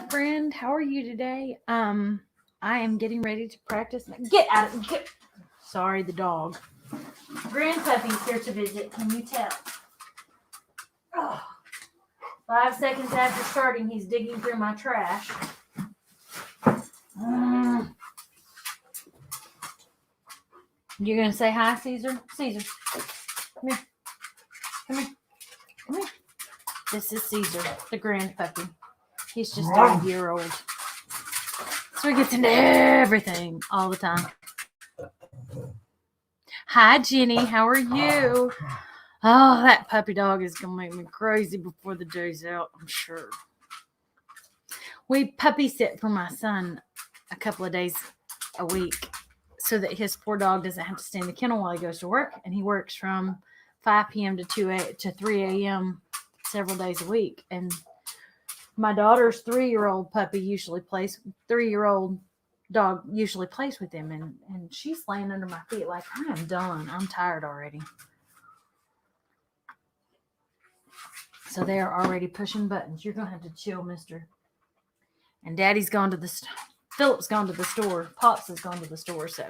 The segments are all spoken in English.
friend. How are you today? I am getting ready to practice. Get out of get. Sorry, the dog. Grandpuppy's here to visit. Can you tell? Oh, 5 seconds after starting, he's digging through my trash. You're gonna say hi, Caesar? Caesar, come here. Come here. Come here. This is Caesar, the grandpuppy. He's just a year-old. So he gets into everything all the time. Hi, Jenny. How are you? Oh, that puppy dog is going to make me crazy before the day's out, I'm sure. We puppy sit for my son a couple of days a week so that his poor dog doesn't have to stay in the kennel while he goes to work. And he works from 5 p.m. to 3 a.m. several days a week. And my daughter's 3-year-old puppy usually plays, 3-year-old dog usually plays with him. And she's laying under my feet like, I am done. I'm tired already. So they are already pushing buttons. You're going to have to chill, mister. And Daddy's gone to the Philip's gone to the store. Pops has gone to the store. So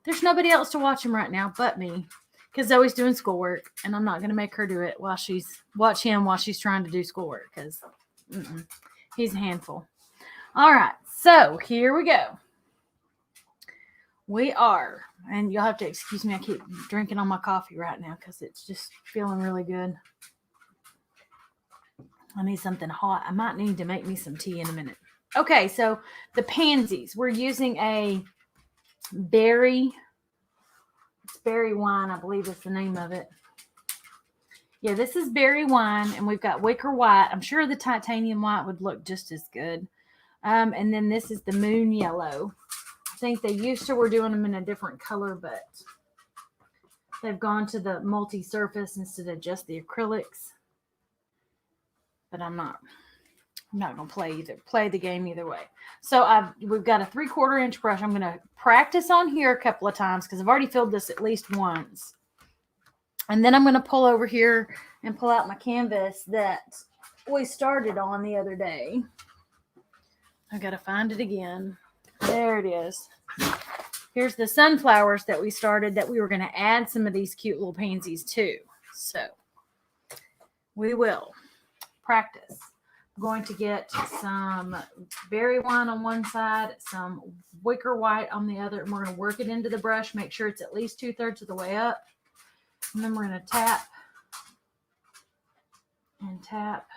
there's nobody else to watch him right now but me. Because Zoe's doing schoolwork. And I'm not going to make her do it while she's trying to do schoolwork. Because he's a handful. All right. So here we go. We are. And you'll have to excuse me. I keep drinking on my coffee right now. Because it's just feeling really good. I need something hot. I might need to make me some tea in a minute. Okay, so the pansies. We're using a berry wine, I believe is the name of it. Yeah, this is berry wine, and we've got wicker white. I'm sure the titanium white would look just as good. And then this is the moon yellow. I think they were doing them in a different color, but they've gone to the multi-surface instead of just the acrylics. But I'm not going to play the game either way. So we've got a 3/4 inch brush. I'm going to practice on here a couple of times because I've already filled this at least once. And then I'm going to pull over here and pull out my canvas that we started on the other day. I got to find it again. There it is. Here's the sunflowers that we started that we were going to add some of these cute little pansies to. So we will practice. I'm going to get some berry wine on one side, some wicker white on the other, and we're going to work it into the brush, make sure it's at least 2/3 of the way up. And then we're going to tap and tap.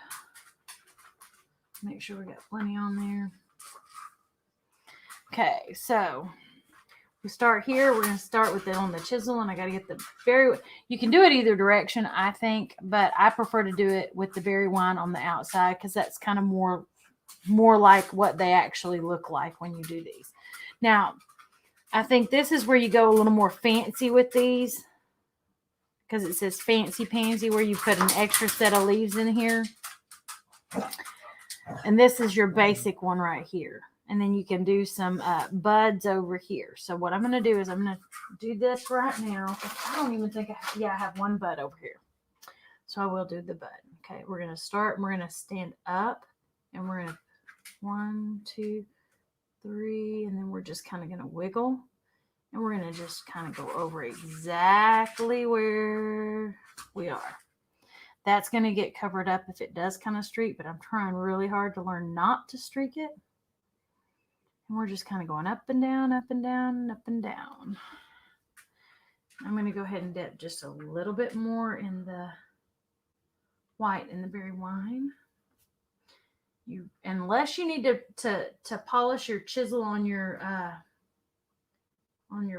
Make sure we got plenty on there. Okay, so we start here. We're going to start with it on the chisel, and I got to get the berry. You can do it either direction, I think, but I prefer to do it with the berry wine on the outside because that's kind of more like what they actually look like when you do these. Now, I think this is where you go a little more fancy with these because it says fancy pansy where you put an extra set of leaves in here. And this is your basic one right here. And then you can do some buds over here. So what I'm going to do is I'm going to do this right now. I don't even think I have one bud over here. So I will do the bud. Okay, we're going to start and we're going to stand up. And we're going to 1, 2, 3. And then we're just kind of going to wiggle. And we're going to just kind of go over exactly where we are. That's going to get covered up if it does kind of streak. But I'm trying really hard to learn not to streak it. And we're just kind of going up and down, up and down, up and down. I'm going to go ahead and dip just a little bit more in the white in the berry wine. Unless you need to polish your chisel on your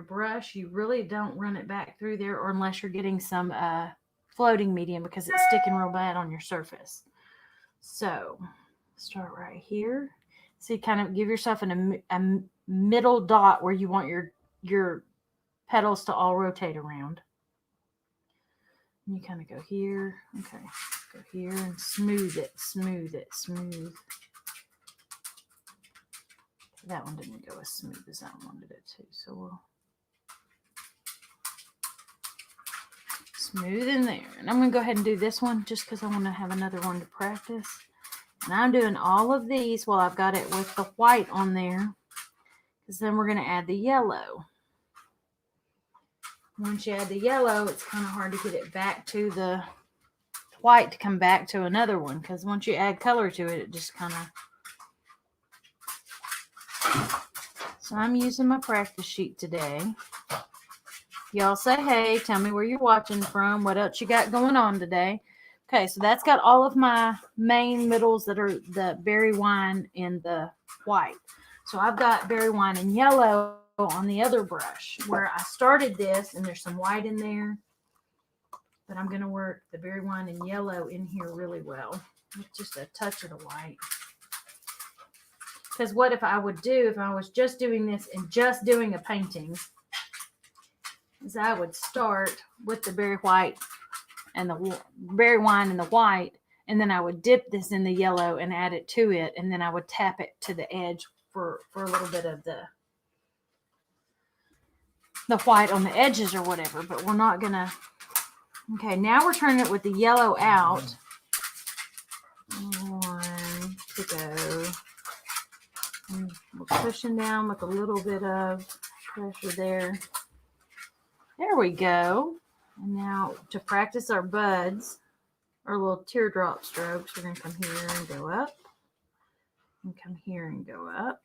brush, you really don't run it back through there, or unless you're getting some floating medium because it's sticking real bad on your surface. So start right here. So you kind of give yourself a middle dot where you want your petals to all rotate around. And you kind of go here. Okay. Go here and smooth it, smooth it, smooth. That one didn't go as smooth as I wanted it to. So we'll smooth in there. And I'm going to go ahead and do this one just because I want to have another one to practice. And I'm doing all of these while I've got it with the white on there, because then we're going to add the yellow. Once you add the yellow, it's kind of hard to get it back to the white to come back to another one, because once you add color to it, it just kind of... So I'm using my practice sheet today. Y'all say hey, tell me where you're watching from, what else you got going on today. Okay, so that's got all of my main middles that are the berry wine in the white. So I've got berry wine in yellow on the other brush where I started this, and there's some white in there. But I'm going to work the berry wine in yellow in here really well with just a touch of the white. Because what if I would do, if I was just doing this and just doing a painting, is I would start with the berry white and the berry wine in the white, and then I would dip this in the yellow and add it to it, and then I would tap it to the edge for a little bit of the white on the edges or whatever. But we're not gonna... Okay, now we're turning it with the yellow out. One to go. And we're pushing down with a little bit of pressure there. There we go. And now to practice our buds, our little teardrop strokes, we're going to come here and go up. And come here and go up.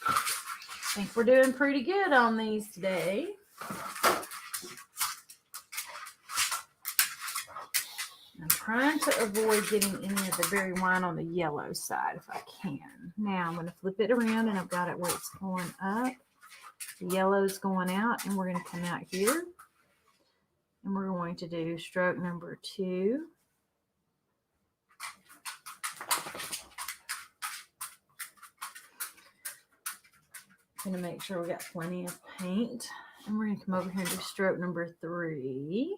I think we're doing pretty good on these today. I'm trying to avoid getting any of the berry wine on the yellow side if I can. Now I'm going to flip it around, and I've got it where it's going up. The yellow's going out, and we're going to come out here. And we're going to do stroke number 2. I'm going to make sure we got plenty of paint. And we're going to come over here and do stroke number 3.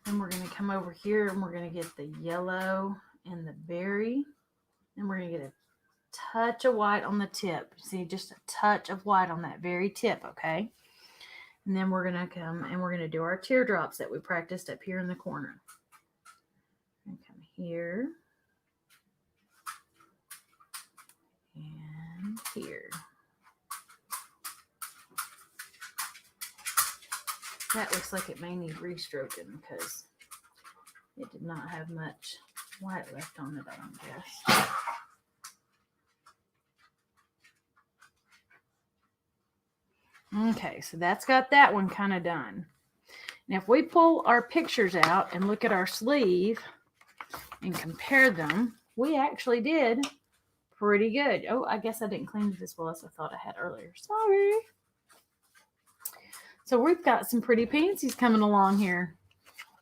And we're going to come over here, and we're going to get the yellow and the berry. And we're going to get a touch of white on the tip. See, just a touch of white on that very tip, okay? And then we're going to come and we're going to do our teardrops that we practiced up here in the corner. And come here. And here. That looks like it may need restroking because it did not have much white left on it, I don't guess. Okay, so that's got that one kind of done. Now, if we pull our pictures out and look at our sleeve and compare them, we actually did pretty good. Oh, I guess I didn't clean it as well as I thought I had earlier. Sorry. So we've got some pretty pansies coming along here.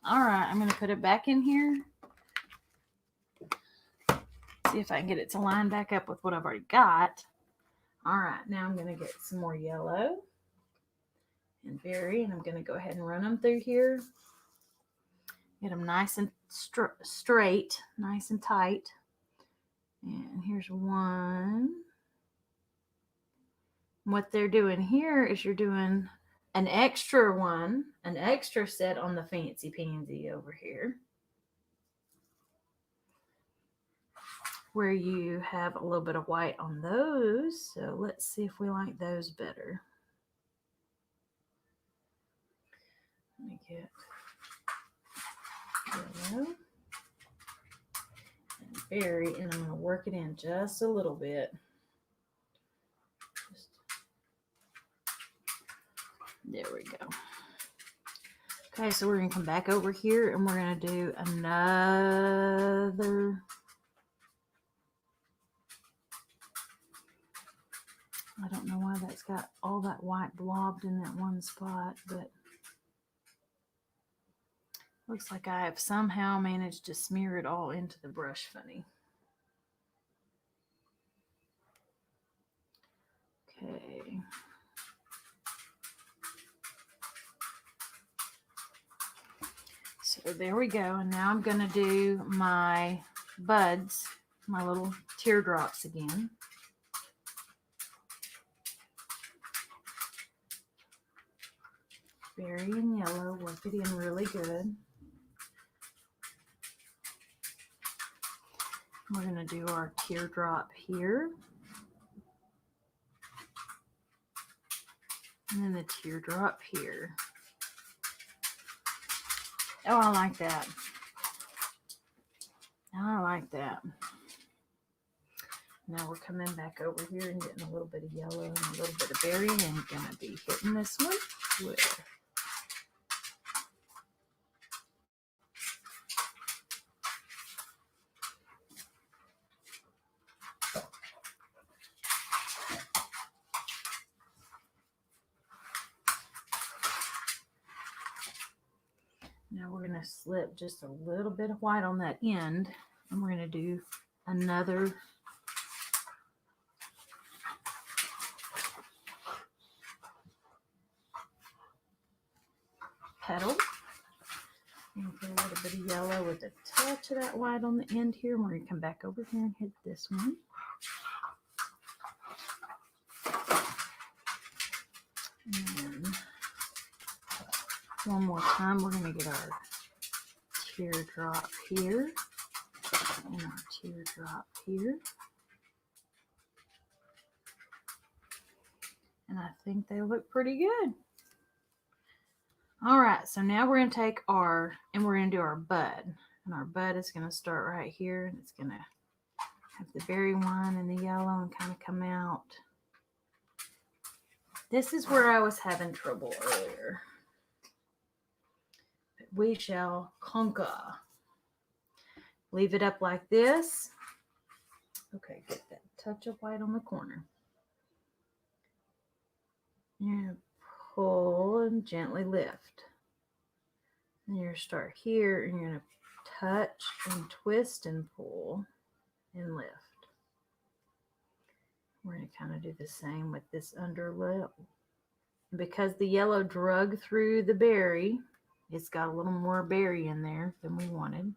All right, I'm going to put it back in here. See if I can get it to line back up with what I've already got. All right, now I'm going to get some more yellow and berry, and I'm going to go ahead and run them through here. Get them nice and straight, nice and tight. And here's one. What they're doing here is you're doing an extra one, an extra set on the fancy pansy over here, where you have a little bit of white on those. So let's see if we like those better. Let me get yellow and berry, and I'm going to work it in just a little bit. There we go. Okay, so we're going to come back over here, and we're going to do another... I don't know why that's got all that white blobbed in that one spot, but looks like I have somehow managed to smear it all into the brush funny. Okay. So there we go. And now I'm going to do my buds, my little teardrops again. Berry and yellow, work it in really good. We're going to do our teardrop here. And then the teardrop here. Oh, I like that. I like that. Now we're coming back over here and getting a little bit of yellow and a little bit of berry, and going to be hitting this one with now we're going to slip just a little bit of white on that end, and we're going to do another petal. And put a little bit of yellow with a touch of that white on the end here. And we're going to come back over here and hit this one. And one more time, we're going to get our teardrop here and our teardrop here. And I think they look pretty good. All right, so now we're going to take we're going to do our bud. And our bud is going to start right here, and it's going to have the berry one and the yellow and kind of come out. This is where I was having trouble earlier. But we shall conquer. Leave it up like this. Okay, get that touch of white on the corner. You're going to pull and gently lift. And you're going to start here, and you're going to touch and twist and pull and lift. We're going to kind of do the same with this underlip. Because the yellow drug through the berry, it's got a little more berry in there than we wanted.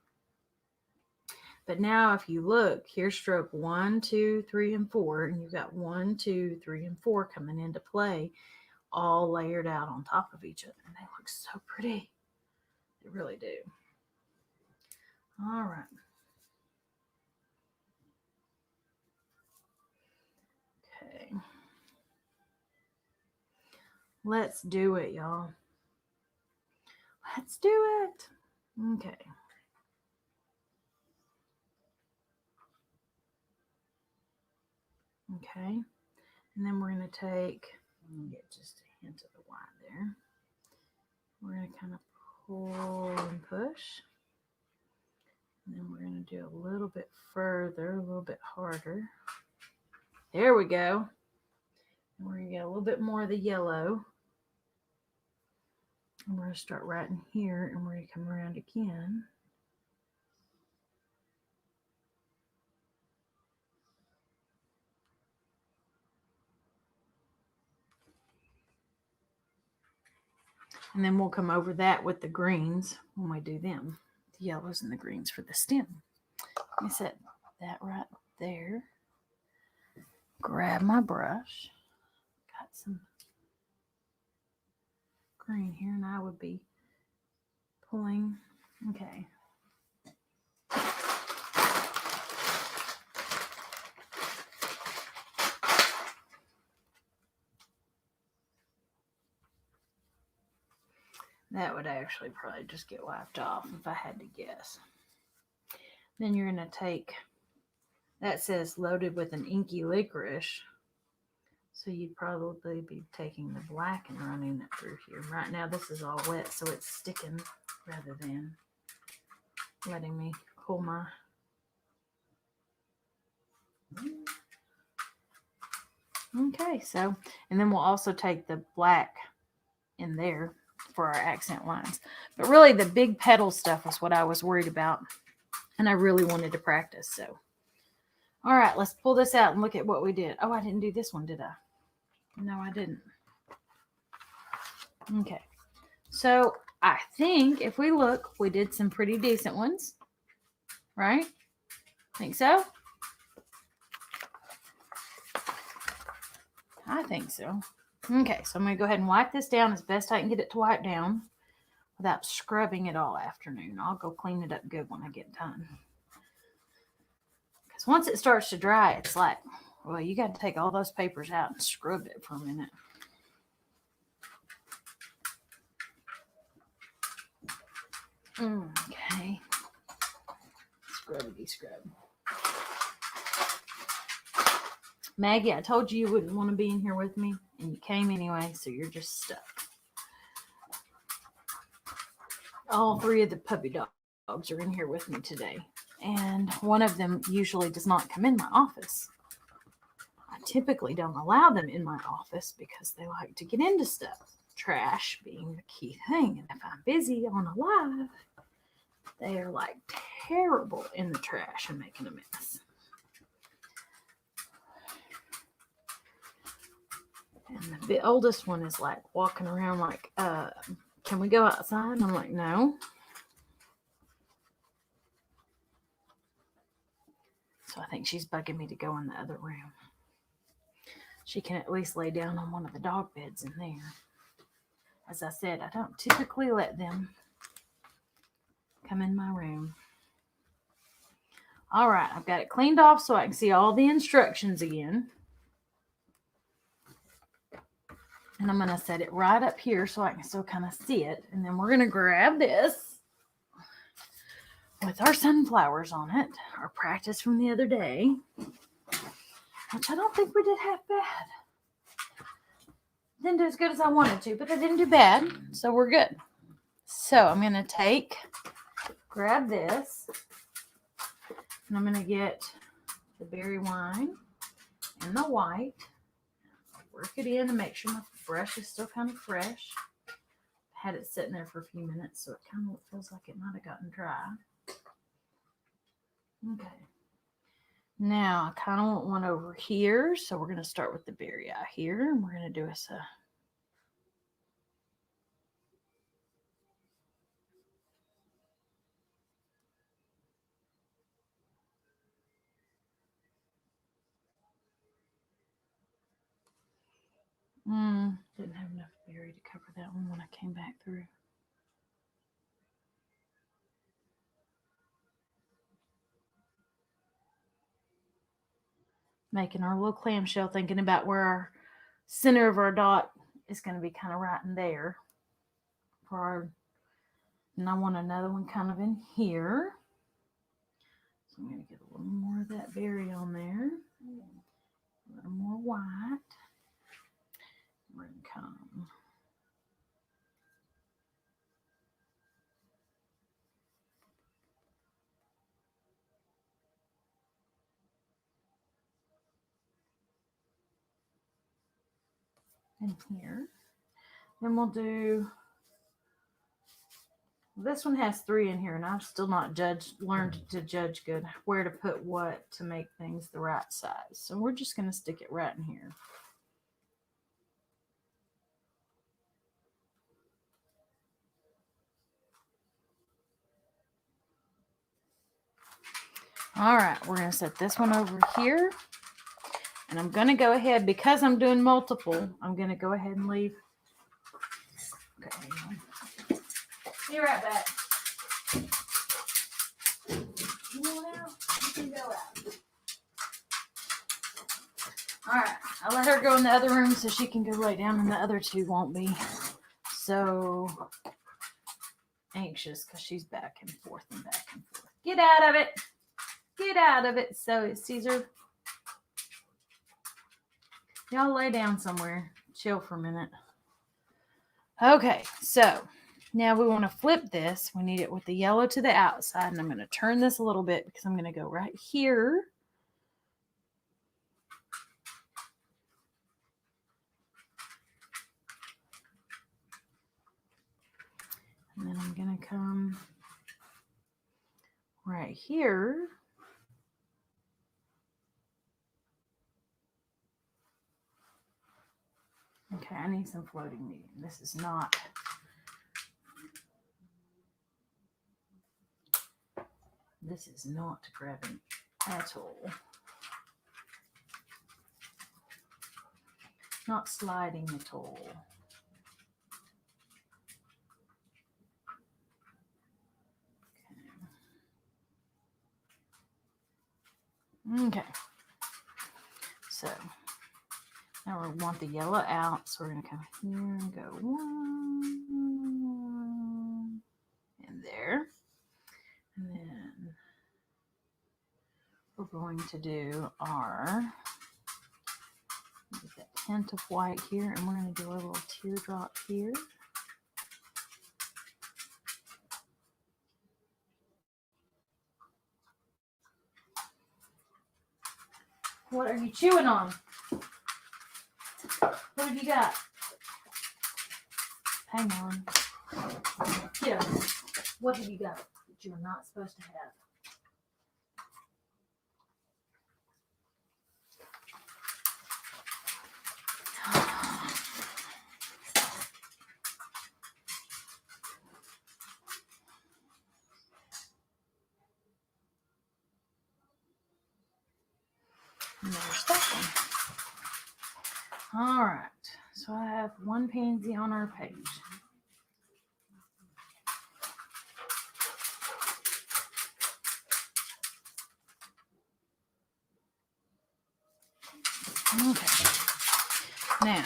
But now if you look, here's stroke 1, 2, 3, and 4, and you've got 1, 2, 3, and 4 coming into play, all layered out on top of each other. And they look so pretty. They really do. All right. Okay. Let's do it, y'all. Let's do it. Okay. Okay. And then we're going to take, get just a hint of the white there. We're going to kind of pull and push. And then we're going to do a little bit further, a little bit harder. There we go. And we're going to get a little bit more of the yellow. And we're going to start right in here, and we're going to come around again. And then we'll come over that with the greens when we do them. The yellows and the greens for the stem. Let me set that right there. Grab my brush. Got some green here, and I would be pulling. Okay. That would actually probably just get wiped off if I had to guess. Then you're going to take, that says loaded with an inky licorice. So you'd probably be taking the black and running it through here. Right now this is all wet, so it's sticking rather than letting me cool my. Okay, so, and then we'll also take the black in there for our accent lines. But really the big petal stuff was what I was worried about. And I really wanted to practice, so. All right, let's pull this out and look at what we did. Oh, I didn't do this one, did I? No, I didn't. Okay. So I think if we look, we did some pretty decent ones. Right? Think so? I think so. Okay, so I'm going to go ahead and wipe this down as best I can get it to wipe down without scrubbing it all afternoon. I'll go clean it up good when I get done. Because once it starts to dry, it's like, well, you got to take all those papers out and scrub it for a minute. Okay. Scrubbity scrub. Maggie, I told you wouldn't want to be in here with me, and you came anyway, so you're just stuck. All three of the puppy dogs are in here with me today, and one of them usually does not come in my office. I typically don't allow them in my office because they like to get into stuff, trash being the key thing. And if I'm busy on a live, they are like terrible in the trash and making a mess. And the oldest one is like walking around like, can we go outside? And I'm like, no. So I think she's bugging me to go in the other room. She can at least lay down on one of the dog beds in there. As I said, I don't typically let them come in my room. All right, I've got it cleaned off so I can see all the instructions again. And I'm going to set it right up here so I can still kind of see it. And then we're going to grab this with our sunflowers on it, our practice from the other day, which I don't think we did half bad. Didn't do as good as I wanted to, but I didn't do bad, so we're good. So I'm going to grab this, and I'm going to get the berry wine and the white, work it in and make sure my brush is still kind of fresh. I had it sitting there for a few minutes, so it kind of feels like it might have gotten dry. Okay. Now, I kind of want one over here, so we're going to start with the berry eye here, and we're going to do us a didn't have enough berry to cover that one when I came back through. Making our little clamshell, thinking about where our center of our dot is going to be kind of right in there. And I want another one kind of in here. So I'm going to get a little more of that berry on there. A little more white. We're going to come in here. Then we'll do, this one has 3 in here, and I've still not learned to judge good where to put what to make things the right size. So we're just going to stick it right in here. All right, we're going to set this one over here. And I'm going to go ahead, because I'm doing multiple, I'm going to go ahead and leave. Okay, be right back. You want out? You can go out. All right, I'll let her go in the other room so she can go lay down, and the other 2 won't be so anxious because she's back and forth and back and forth. Get out of it. Get out of it. So Caesar, y'all lay down somewhere. Chill for a minute. Okay, so now we want to flip this. We need it with the yellow to the outside, and I'm going to turn this a little bit because I'm going to go right here. And then I'm going to come right here. Okay, I need some floating medium. This is not grabbing at all. Not sliding at all. Okay. So now we want the yellow out. So we're going to come here and go 1 and there. And then we're going to do our get that hint of white here, and we're going to do a little teardrop here. What are you chewing on? What have you got? Hang on. Get up. What have you got that you're not supposed to have? And there's that one. All right. So I have one pansy on our page. Okay. Now,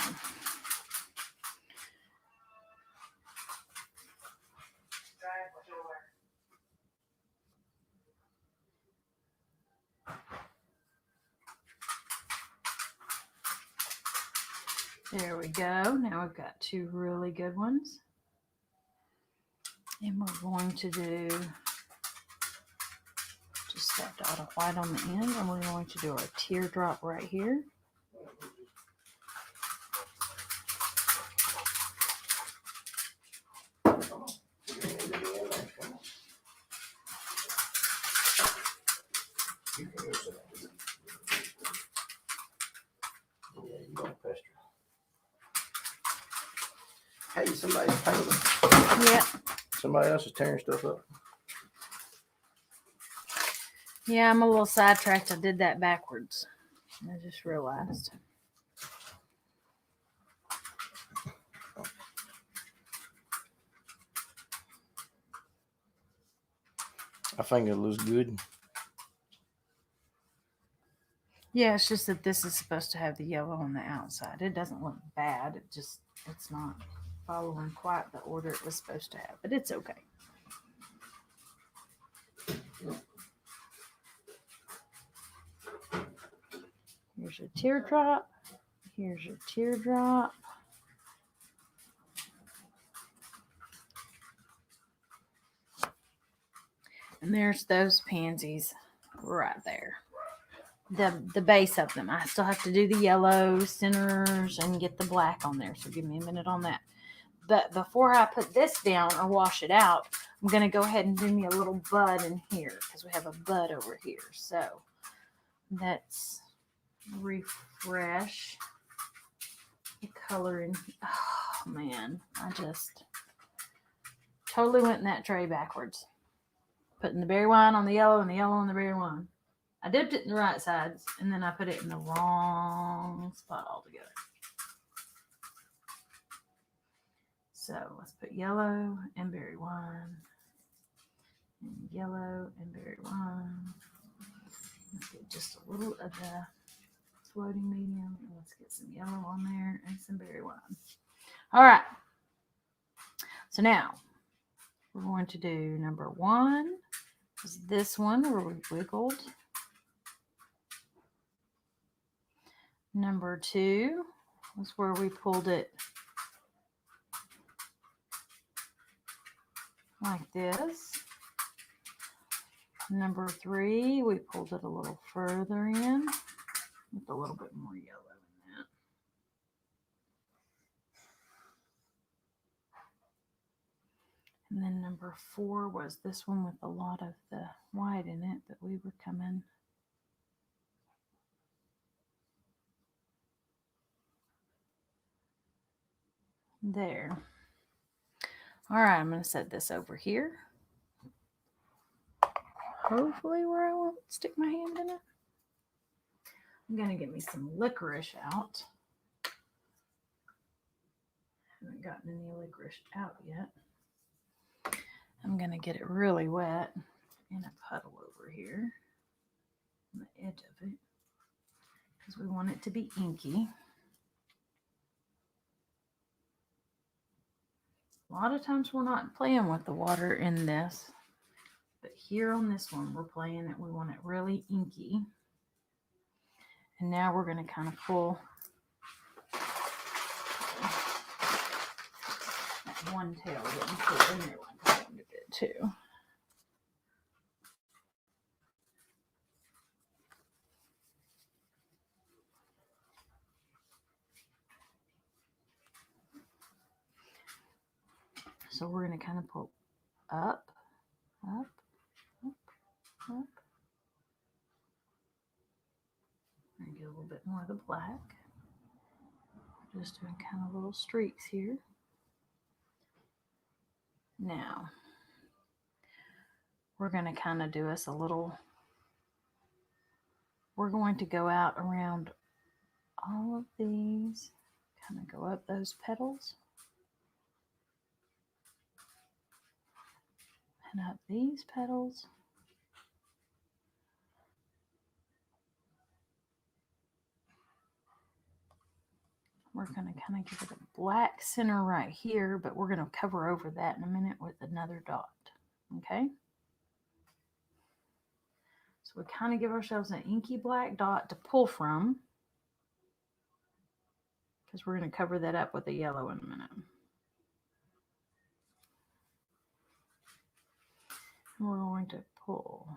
there we go. Now we've got two really good ones. And we're going to do just that dot of white on the end, and we're going to do our teardrop right here. Hey, somebody's painting. Yeah. Somebody else is tearing stuff up. Yeah, I'm a little sidetracked. I did that backwards. I just realized. I think it looks good. Yeah, it's just that this is supposed to have the yellow on the outside. It doesn't look bad. It's not following quite the order it was supposed to have, but it's okay. Here's your teardrop. Here's your teardrop. And there's those pansies right there. The base of them. I still have to do the yellow centers and get the black on there. So give me a minute on that. But before I put this down or wash it out, I'm going to go ahead and do me a little bud in here because we have a bud over here. So let's refresh the color in. Oh man, I just totally went in that tray backwards. Putting the berry wine on the yellow and the yellow on the berry wine. I dipped it in the right sides and then I put it in the wrong spot altogether. So let's put yellow and berry wine. And yellow and berry wine. Let's get just a little of the floating medium. And let's get some yellow on there and some berry wine. All right. So now we're going to do number 1. Is this one where we wiggled. Number 2 was where we pulled it like this. Number 3, we pulled it a little further in with a little bit more yellow in that. And then number 4 was this one with a lot of the white in it that we were coming. There. All right, I'm going to set this over here. Hopefully where I won't stick my hand in it. I'm going to get me some licorice out. haven't gotten any licorice out yet. I'm going to get it really wet in a puddle over here on the edge of it because we want it to be inky. A lot of times we're not playing with the water in this, but here on this one we're playing it. We want it really inky. And now we're going to kind of pull that one tail that we put in there quite a bit too. So we're going to kind of pull up, up, up, up. And get a little bit more of the black. Just doing kind of little streaks here. Now, we're going to kind of do us a little, we're going to go out around all of these, kind of go up those petals. And up these petals. We're going to kind of give it a black center right here, but we're going to cover over that in a minute with another dot. Okay? So we kind of give ourselves an inky black dot to pull from, because we're going to cover that up with a yellow in a minute. And we're going to pull.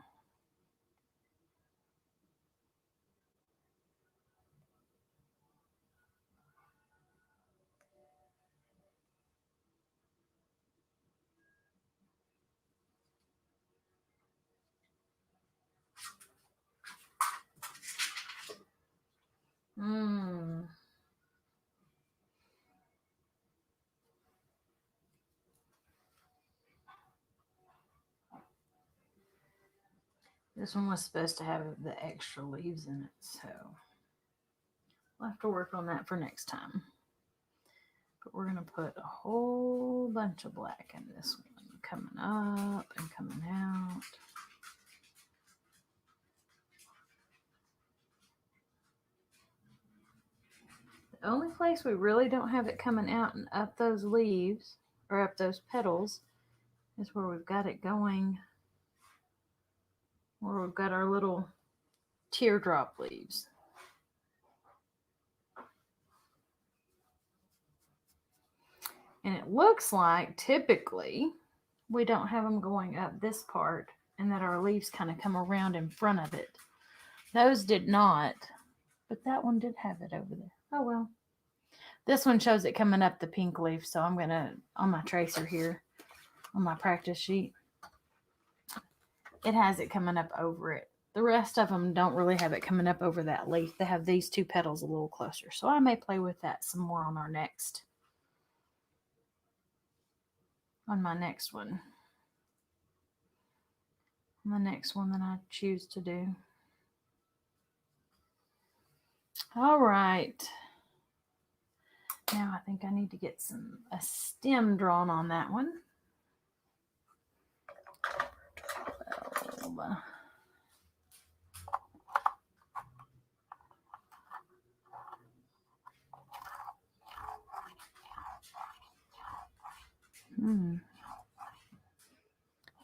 This one was supposed to have the extra leaves in it, so we'll have to work on that for next time. But we're going to put a whole bunch of black in this one, coming up and coming out. The only place we really don't have it coming out and up those leaves, or up those petals, is where we've got it going, where we've got our little teardrop leaves. And it looks like typically we don't have them going up this part and that our leaves kind of come around in front of it. Those did not, but that one did have it over there. Oh well. This one shows it coming up the pink leaf, so I'm going to, on my tracer here, on my practice sheet, it has it coming up over it. The rest of them don't really have it coming up over that leaf. They have these two petals a little closer, so I may play with that some more on my next one. The next one that I choose to do. All right. Now I think I need to get a stem drawn on that one. 12.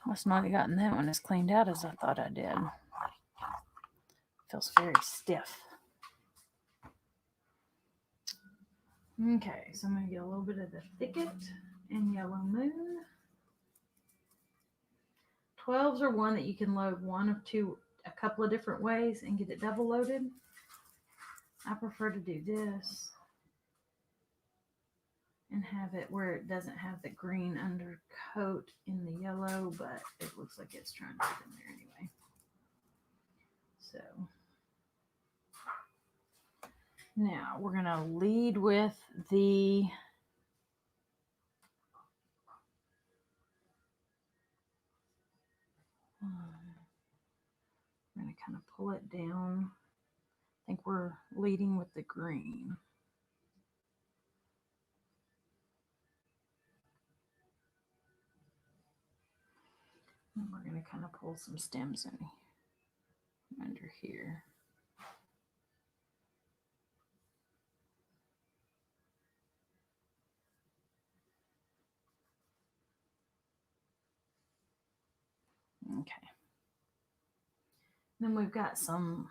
Must not have gotten that one as cleaned out as I thought I did. Feels very stiff. Okay, so I'm going to get a little bit of the thicket and yellow moon. 12s are one that you can load a couple of different ways and get it double loaded. I prefer to do this and have it where it doesn't have the green undercoat in the yellow, but it looks like it's trying to get in there anyway. So now we're going to lead with the we're going to kind of pull it down. I think we're leading with the green. And we're going to kind of pull some stems in under here. Okay. Then we've got some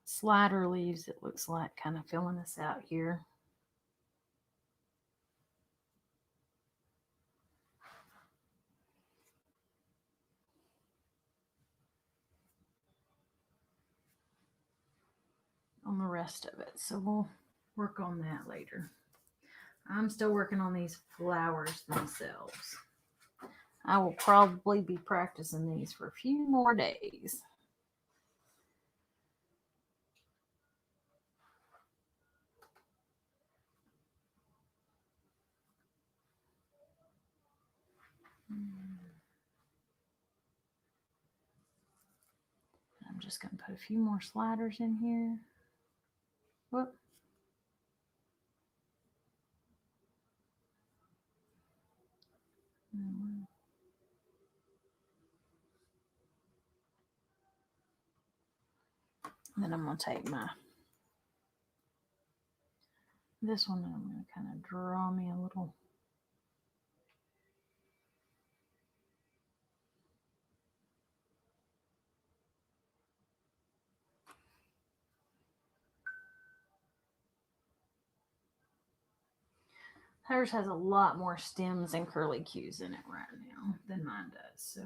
slider leaves, it looks like, kind of filling us out here. On the rest of it. So we'll work on that later. I'm still working on these flowers themselves. I will probably be practicing these for a few more days. I'm just going to put a few more sliders in here. Whoop. And then I'm going to take this one, and I'm going to kind of draw me a little. Hers has a lot more stems and curlicues in it right now than mine does. So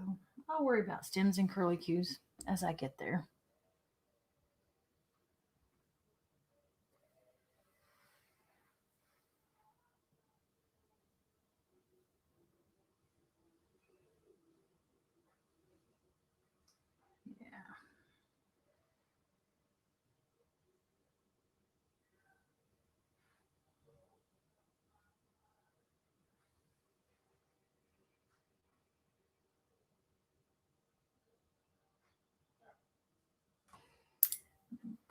I'll worry about stems and curlicues as I get there. Yeah.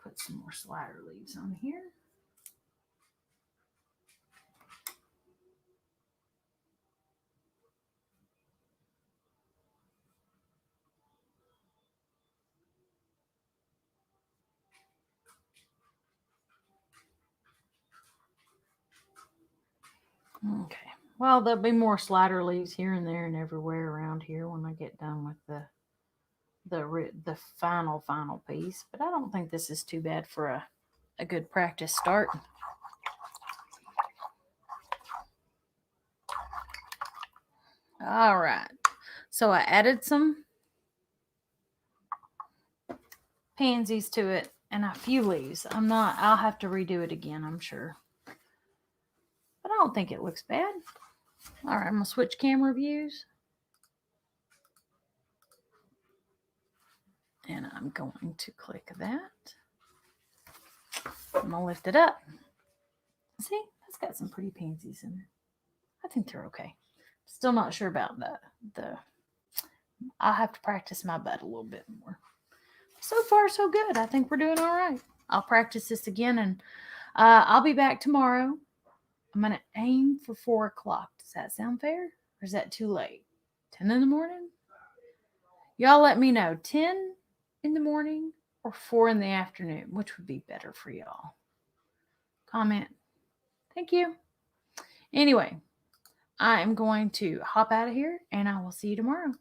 Put some more slider leaves on here. Okay. Well, there'll be more slider leaves here and there and everywhere around here when I get done with the final piece. But I don't think this is too bad for a good practice start. All right. So I added some pansies to it and a few leaves. I'll have to redo it again, I'm sure. But I don't think it looks bad. All right, I'm going to switch camera views. And I'm going to click that. I'm going to lift it up. See, it's got some pretty pansies in it. I think they're okay. Still not sure about the I'll have to practice my butt a little bit more. So far, so good. I think we're doing all right. I'll practice this again, and I'll be back tomorrow. I'm going to aim for 4 o'clock. Does that sound fair? Or is that too late? 10 in the morning? Y'all let me know. 10 in the morning or 4 in the afternoon? Which would be better for y'all? Comment. Thank you. Anyway, I am going to hop out of here, and I will see you tomorrow.